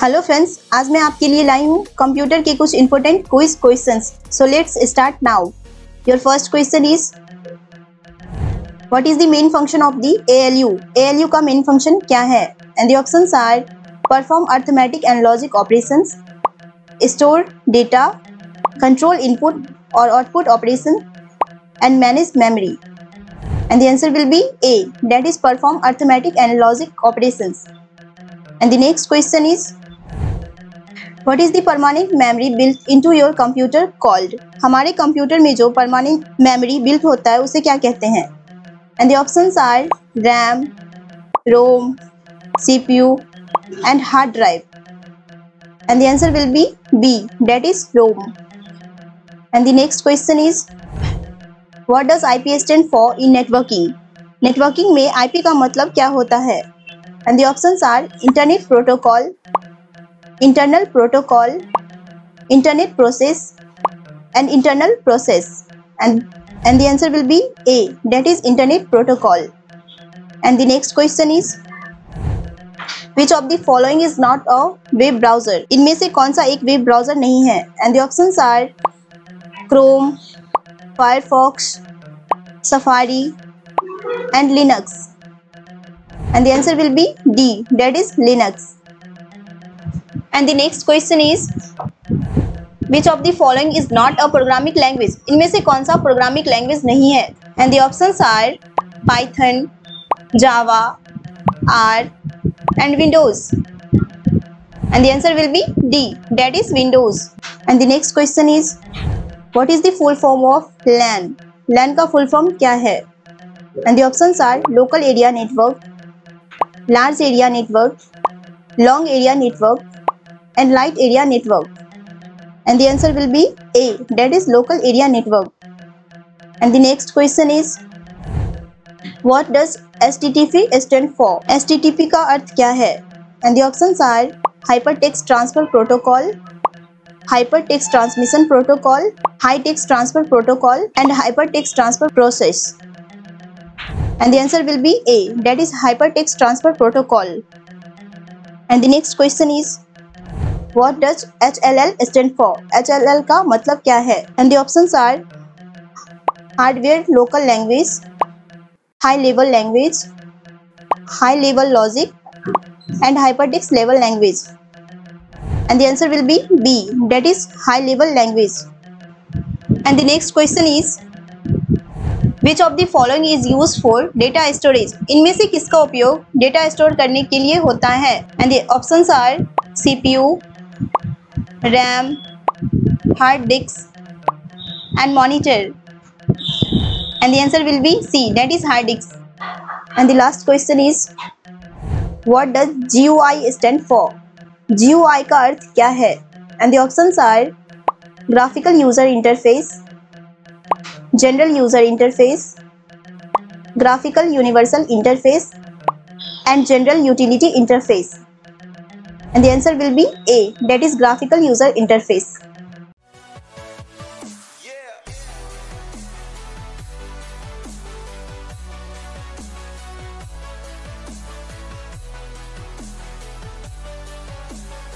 Hello friends, आज मैं आपके लिए लाई हूँ कंप्यूटर के कुछ important quiz questions. So let's start now. Your first question is what is the main function of the ALU? ALU का मेन फंक्शन क्या है? And the options are perform arithmetic and logic operations, store data, control input और output operation and manage memory. And the answer will be A, that is perform arithmetic and logic operations. And the next question is what is the permanent memory built into your computer called? हमारे computer में जो permanent memory built होता है उसे क्या कहते हैं? And the options are RAM, ROM, CPU and hard drive. And the answer will be B, that is ROM. And the next question is What does IP stand for in networking? Networking में IP का मतलब क्या होता है? And the options are Internet Protocol, Internal Protocol, Internet Process, and Internal Process. And the answer will be A, that is Internet Protocol. And the next question is Which of the following is not a web browser? इनमें से कौन सा एक web browser नहीं है? And the options are Chrome, Firefox, Safari and Linux. And the answer will be D, that is Linux. And the next question is Which of the following is not a programming language? इनमें से कौन सा programming language नहीं है? And the options are Python, Java, R and Windows. And the answer will be D, that is Windows. And the next question is What is the full form of LAN? LAN का full form क्या है? And the options are Local Area Network, Large Area Network, Long Area Network, and Light Area Network. And the answer will be A, that is Local Area Network. And the next question is What does HTTP stand for? HTTP का अर्थ क्या है? And the options are Hypertext Transfer Protocol, Hypertext Transmission Protocol, High Text Transfer Protocol, and Hypertext Transfer Process. And the answer will be A, that is Hypertext Transfer Protocol. And the next question is What does HLL stand for? HLL का मतलब क्या है? And the options are Hardware Local Language, High Level Language, High Level Logic, and Hypertext Level Language. And the answer will be B, that is High Level Language. And the next question is Which of the following is used for data storage? इनमें से किसका उपयोग data store करने के लिए होता है? And the options are CPU, RAM, hard disk, and monitor. And the answer will be C, that is hard disk. And the last question is What does GUI stand for? GUI का अर्थ क्या है? And the options are Graphical User Interface, General User Interface, Graphical Universal Interface, and General Utility Interface. And the answer will be A, that is Graphical User Interface.